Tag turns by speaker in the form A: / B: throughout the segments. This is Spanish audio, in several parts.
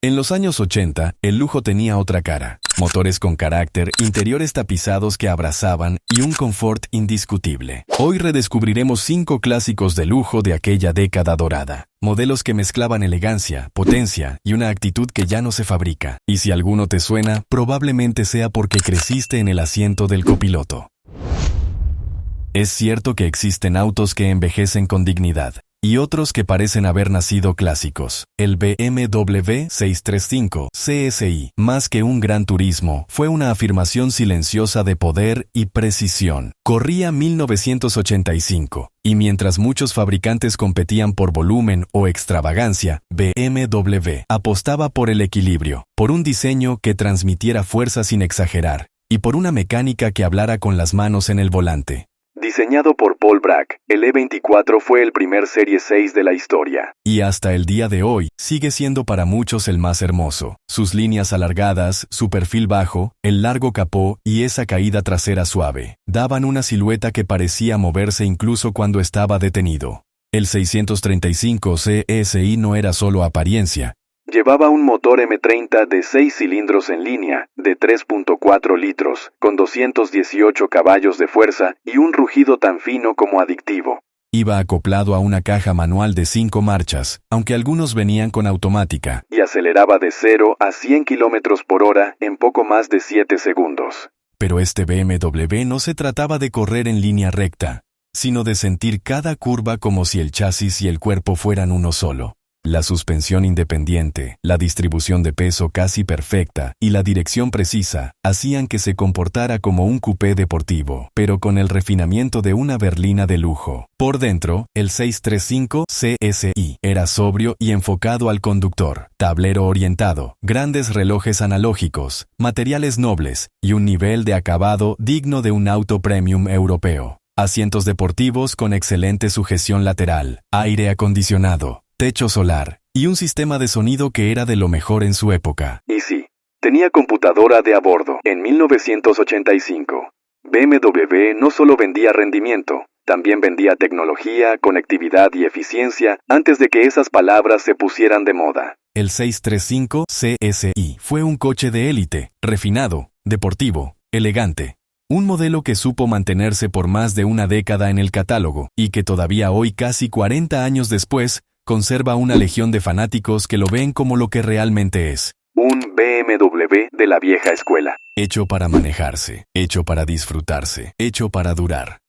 A: En los años 80, el lujo tenía otra cara. Motores con carácter, interiores tapizados que abrazaban y un confort indiscutible. Hoy redescubriremos 5 clásicos de lujo de aquella década dorada. Modelos que mezclaban elegancia, potencia y una actitud que ya no se fabrica. Y si alguno te suena, probablemente sea porque creciste en el asiento del copiloto. Es cierto que existen autos que envejecen con dignidad y otros que parecen haber nacido clásicos. El BMW 635 CSI, más que un gran turismo, fue una afirmación silenciosa de poder y precisión. Corría 1985, y mientras muchos fabricantes competían por volumen o extravagancia, BMW apostaba por el equilibrio, por un diseño que transmitiera fuerza sin exagerar, y por una mecánica que hablara con las manos en el volante.
B: Diseñado por Paul Bracq, el E24 fue el primer Serie 6 de la historia.
A: Y hasta el día de hoy, sigue siendo para muchos el más hermoso. Sus líneas alargadas, su perfil bajo, el largo capó y esa caída trasera suave, daban una silueta que parecía moverse incluso cuando estaba detenido. El 635 CSI no era solo apariencia.
B: Llevaba un motor M30 de 6 cilindros en línea, de 3.4 litros, con 218 caballos de fuerza y un rugido tan fino como adictivo.
A: Iba acoplado a una caja manual de 5 marchas, aunque algunos venían con automática.
B: Y aceleraba de 0 a 100 km por hora en poco más de 7 segundos.
A: Pero este BMW no se trataba de correr en línea recta, sino de sentir cada curva como si el chasis y el cuerpo fueran uno solo. La suspensión independiente, la distribución de peso casi perfecta y la dirección precisa hacían que se comportara como un coupé deportivo, pero con el refinamiento de una berlina de lujo. Por dentro, el 635 CSI era sobrio y enfocado al conductor, tablero orientado, grandes relojes analógicos, materiales nobles y un nivel de acabado digno de un auto premium europeo. Asientos deportivos con excelente sujeción lateral, aire acondicionado, techo solar, y un sistema de sonido que era de lo mejor en su época.
B: Y sí, tenía computadora de a bordo. En 1985, BMW no solo vendía rendimiento, también vendía tecnología, conectividad y eficiencia antes de que esas palabras se pusieran de moda.
A: El 635 CSI fue un coche de élite, refinado, deportivo, elegante. Un modelo que supo mantenerse por más de una década en el catálogo y que todavía hoy, casi 40 años después, conserva una legión de fanáticos que lo ven como lo que realmente es.
B: Un BMW de la vieja escuela.
A: Hecho para manejarse, hecho para disfrutarse, hecho para durar.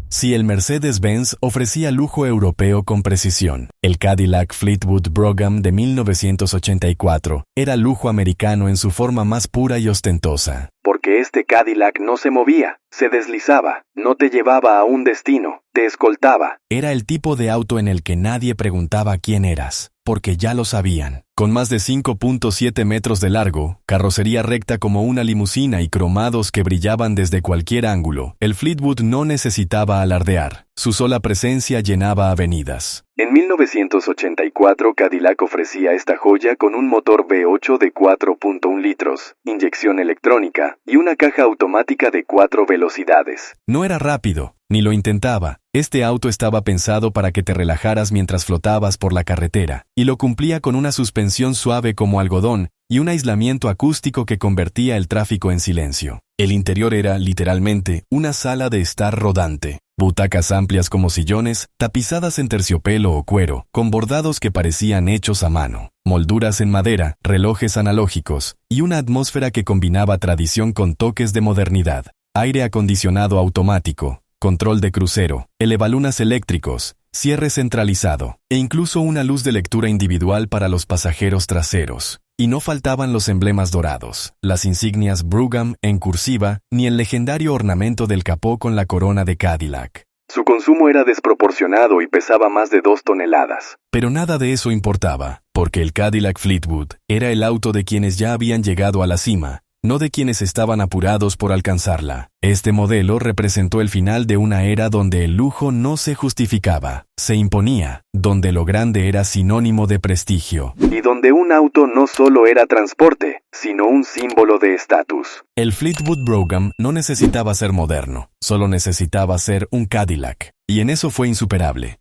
A: Si el Mercedes-Benz ofrecía lujo europeo con precisión, el Cadillac Fleetwood Brougham de 1984 era lujo americano en su forma más pura y ostentosa.
B: Porque este Cadillac no se movía, se deslizaba, no te llevaba a un destino, te escoltaba.
A: Era el tipo de auto en el que nadie preguntaba quién eras, porque ya lo sabían. Con más de 5.7 metros de largo, carrocería recta como una limusina y cromados que brillaban desde cualquier ángulo, el Fleetwood no necesitaba alardear. Su sola presencia llenaba avenidas.
B: En 1984, Cadillac ofrecía esta joya con un motor V8 de 4.1 litros, inyección electrónica y una caja automática de 4 velocidades.
A: No era rápido, ni lo intentaba. Este auto estaba pensado para que te relajaras mientras flotabas por la carretera, y lo cumplía con una suspensión suave como algodón y un aislamiento acústico que convertía el tráfico en silencio. El interior era, literalmente, una sala de estar rodante. Butacas amplias como sillones, tapizadas en terciopelo o cuero, con bordados que parecían hechos a mano, molduras en madera, relojes analógicos, y una atmósfera que combinaba tradición con toques de modernidad. Aire acondicionado automático, control de crucero, elevalunas eléctricos, cierre centralizado, e incluso una luz de lectura individual para los pasajeros traseros. Y no faltaban los emblemas dorados, las insignias Brougham en cursiva, ni el legendario ornamento del capó con la corona de Cadillac.
B: Su consumo era desproporcionado y pesaba más de 2 toneladas.
A: Pero nada de eso importaba, porque el Cadillac Fleetwood era el auto de quienes ya habían llegado a la cima, no de quienes estaban apurados por alcanzarla. Este modelo representó el final de una era donde el lujo no se justificaba, se imponía, donde lo grande era sinónimo de prestigio.
B: Y donde un auto no solo era transporte, sino un símbolo de estatus.
A: El Fleetwood Brougham no necesitaba ser moderno, solo necesitaba ser un Cadillac, y en eso fue insuperable.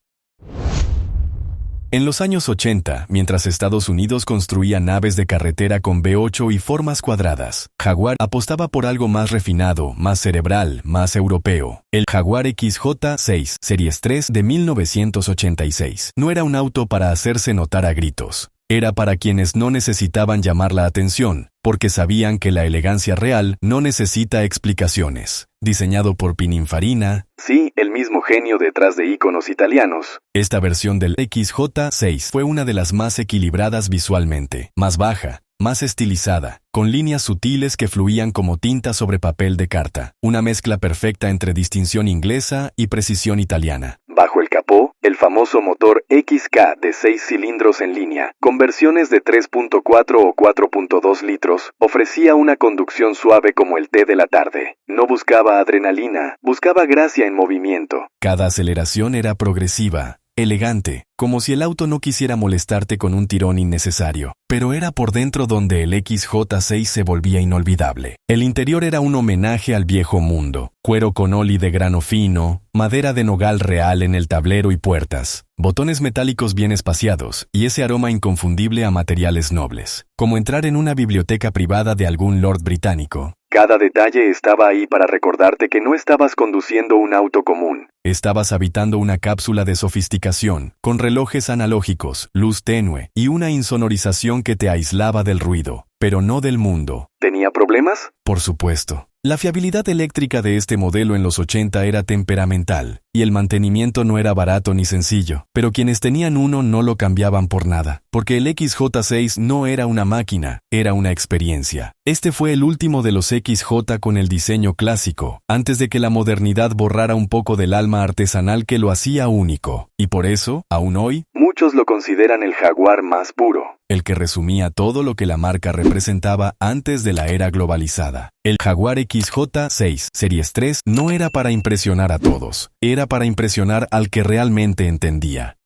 A: En los años 80, mientras Estados Unidos construía naves de carretera con V8 y formas cuadradas, Jaguar apostaba por algo más refinado, más cerebral, más europeo. El Jaguar XJ6 Series 3 de 1986 no era un auto para hacerse notar a gritos. Era para quienes no necesitaban llamar la atención, porque sabían que la elegancia real no necesita explicaciones. Diseñado por Pininfarina,
B: sí, el mismo genio detrás de íconos italianos.
A: Esta versión del XJ6 fue una de las más equilibradas visualmente, más baja, más estilizada, con líneas sutiles que fluían como tinta sobre papel de carta, una mezcla perfecta entre distinción inglesa y precisión italiana.
B: Bajo el capó, el famoso motor XK de 6 cilindros en línea, con versiones de 3.4 o 4.2 litros, ofrecía una conducción suave como el té de la tarde. No buscaba adrenalina, buscaba gracia en movimiento.
A: Cada aceleración era progresiva, elegante, como si el auto no quisiera molestarte con un tirón innecesario, pero era por dentro donde el XJ6 se volvía inolvidable. El interior era un homenaje al viejo mundo, cuero con oli de grano fino, madera de nogal real en el tablero y puertas, botones metálicos bien espaciados y ese aroma inconfundible a materiales nobles, como entrar en una biblioteca privada de algún lord británico.
B: Cada detalle estaba ahí para recordarte que no estabas conduciendo un auto común.
A: Estabas habitando una cápsula de sofisticación, con relojes analógicos, luz tenue y una insonorización que te aislaba del ruido, pero no del mundo.
B: ¿Tenía problemas?
A: Por supuesto. La fiabilidad eléctrica de este modelo en los 80 era temperamental, y el mantenimiento no era barato ni sencillo, pero quienes tenían uno no lo cambiaban por nada, porque el XJ6 no era una máquina, era una experiencia. Este fue el último de los XJ con el diseño clásico, antes de que la modernidad borrara un poco del alma artesanal que lo hacía único, y por eso, aún hoy,
B: muchos lo consideran el Jaguar más puro.
A: El que resumía todo lo que la marca representaba antes de la era globalizada. El Jaguar XJ6 Series 3 no era para impresionar a todos, era para impresionar al que realmente entendía.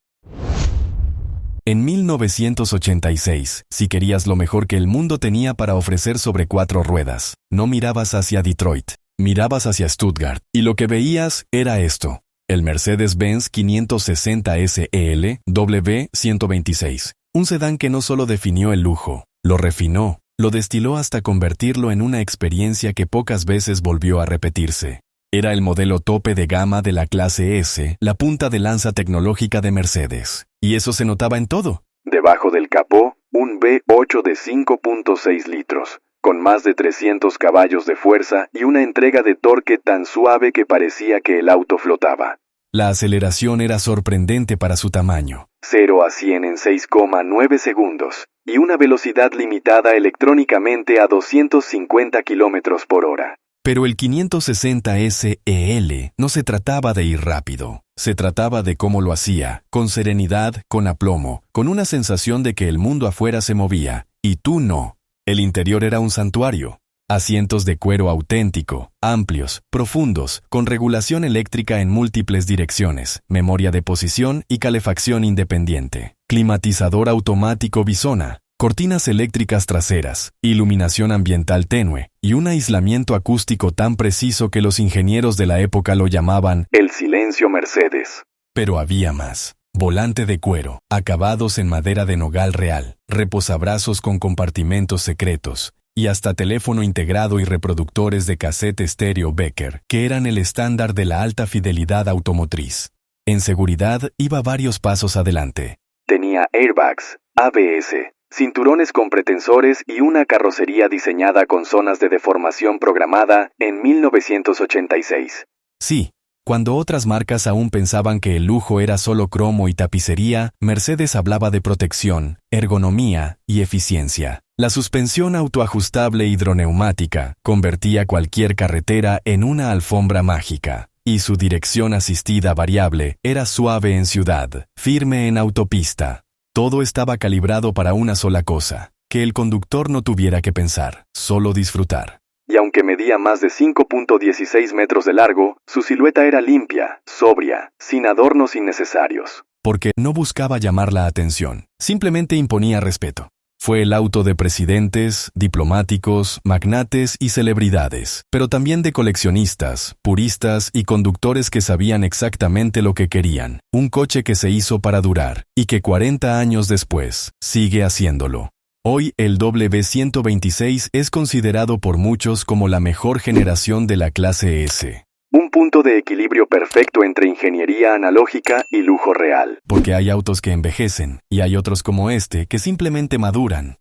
A: En 1986, si querías lo mejor que el mundo tenía para ofrecer sobre 4 ruedas, no mirabas hacia Detroit, mirabas hacia Stuttgart, y lo que veías era esto. El Mercedes-Benz 560 SEL W126. Un sedán que no solo definió el lujo, lo refinó, lo destiló hasta convertirlo en una experiencia que pocas veces volvió a repetirse. Era el modelo tope de gama de la clase S, la punta de lanza tecnológica de Mercedes. Y eso se notaba en todo.
B: Debajo del capó, un V8 de 5.6 litros, con más de 300 caballos de fuerza y una entrega de torque tan suave que parecía que el auto flotaba.
A: La aceleración era sorprendente para su tamaño.
B: 0 a 100 en 6,9 segundos, y una velocidad limitada electrónicamente a 250 kilómetros por hora.
A: Pero el 560 SEL no se trataba de ir rápido. Se trataba de cómo lo hacía, con serenidad, con aplomo, con una sensación de que el mundo afuera se movía, y tú no. El interior era un santuario. Asientos de cuero auténtico, amplios, profundos, con regulación eléctrica en múltiples direcciones, memoria de posición y calefacción independiente, climatizador automático Bisona, cortinas eléctricas traseras, iluminación ambiental tenue y un aislamiento acústico tan preciso que los ingenieros de la época lo llamaban
B: el silencio Mercedes.
A: Pero había más. Volante de cuero, acabados en madera de nogal real, reposabrazos con compartimentos secretos, y hasta teléfono integrado y reproductores de cassette estéreo Becker, que eran el estándar de la alta fidelidad automotriz. En seguridad iba varios pasos adelante.
B: Tenía airbags, ABS, cinturones con pretensores y una carrocería diseñada con zonas de deformación programada en 1986.
A: Sí. Cuando otras marcas aún pensaban que el lujo era solo cromo y tapicería, Mercedes hablaba de protección, ergonomía y eficiencia. La suspensión autoajustable hidroneumática convertía cualquier carretera en una alfombra mágica, y su dirección asistida variable era suave en ciudad, firme en autopista. Todo estaba calibrado para una sola cosa, que el conductor no tuviera que pensar, solo disfrutar.
B: Y aunque medía más de 5.16 metros de largo, su silueta era limpia, sobria, sin adornos innecesarios.
A: Porque no buscaba llamar la atención, simplemente imponía respeto. Fue el auto de presidentes, diplomáticos, magnates y celebridades, pero también de coleccionistas, puristas y conductores que sabían exactamente lo que querían. Un coche que se hizo para durar y que 40 años después sigue haciéndolo. Hoy el W126 es considerado por muchos como la mejor generación de la clase S.
B: Un punto de equilibrio perfecto entre ingeniería analógica y lujo real.
A: Porque hay autos que envejecen, y hay otros como este que simplemente maduran.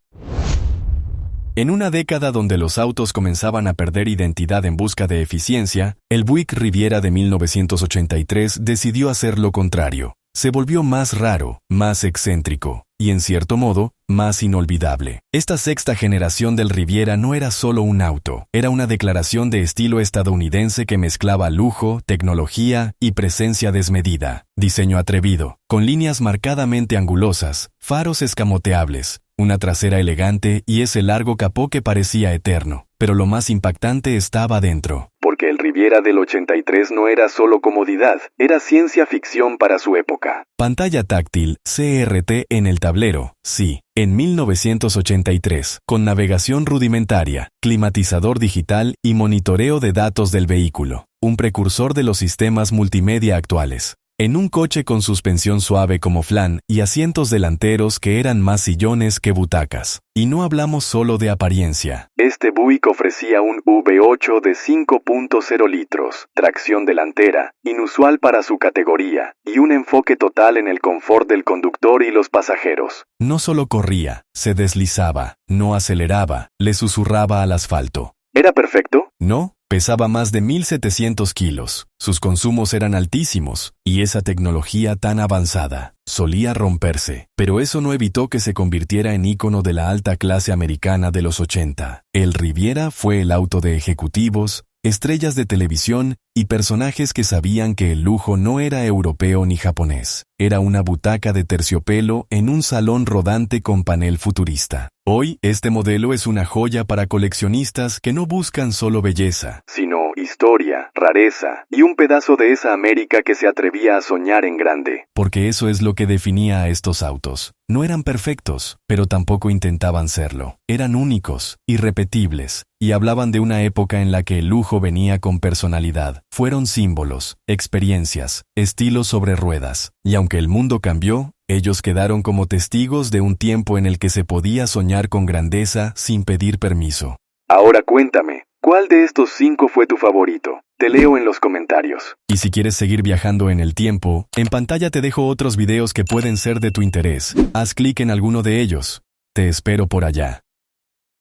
A: En una década donde los autos comenzaban a perder identidad en busca de eficiencia, el Buick Riviera de 1983 decidió hacer lo contrario. Se volvió más raro, más excéntrico, y en cierto modo, más inolvidable. Esta sexta generación del Riviera no era solo un auto, era una declaración de estilo estadounidense que mezclaba lujo, tecnología y presencia desmedida. Diseño atrevido, con líneas marcadamente angulosas, faros escamoteables, una trasera elegante y ese largo capó que parecía eterno. Pero lo más impactante estaba dentro.
B: Porque el Riviera del 83 no era solo comodidad, era ciencia ficción para su época.
A: Pantalla táctil, CRT en el tablero, sí. En 1983, con navegación rudimentaria, climatizador digital y monitoreo de datos del vehículo. Un precursor de los sistemas multimedia actuales. En un coche con suspensión suave como flan y asientos delanteros que eran más sillones que butacas. Y no hablamos solo de apariencia.
B: Este Buick ofrecía un V8 de 5.0 litros, tracción delantera, inusual para su categoría, y un enfoque total en el confort del conductor y los pasajeros.
A: No solo corría, se deslizaba, no aceleraba, le susurraba al asfalto.
B: ¿Era perfecto?
A: No. Pesaba más de 1.700 kilos, sus consumos eran altísimos, y esa tecnología tan avanzada solía romperse. Pero eso no evitó que se convirtiera en ícono de la alta clase americana de los 80. El Riviera fue el auto de ejecutivos, estrellas de televisión y personajes que sabían que el lujo no era europeo ni japonés. Era una butaca de terciopelo en un salón rodante con panel futurista. Hoy, este modelo es una joya para coleccionistas que no buscan solo belleza,
B: sino historia, rareza y un pedazo de esa América que se atrevía a soñar en grande.
A: Porque eso es lo que definía a estos autos. No eran perfectos, pero tampoco intentaban serlo. Eran únicos, irrepetibles, y hablaban de una época en la que el lujo venía con personalidad. Fueron símbolos, experiencias, estilos sobre ruedas. Y aunque el mundo cambió, ellos quedaron como testigos de un tiempo en el que se podía soñar con grandeza sin pedir permiso.
B: Ahora cuéntame, ¿cuál de estos 5 fue tu favorito? Te leo en los comentarios.
A: Y si quieres seguir viajando en el tiempo, en pantalla te dejo otros videos que pueden ser de tu interés. Haz clic en alguno de ellos. Te espero por allá.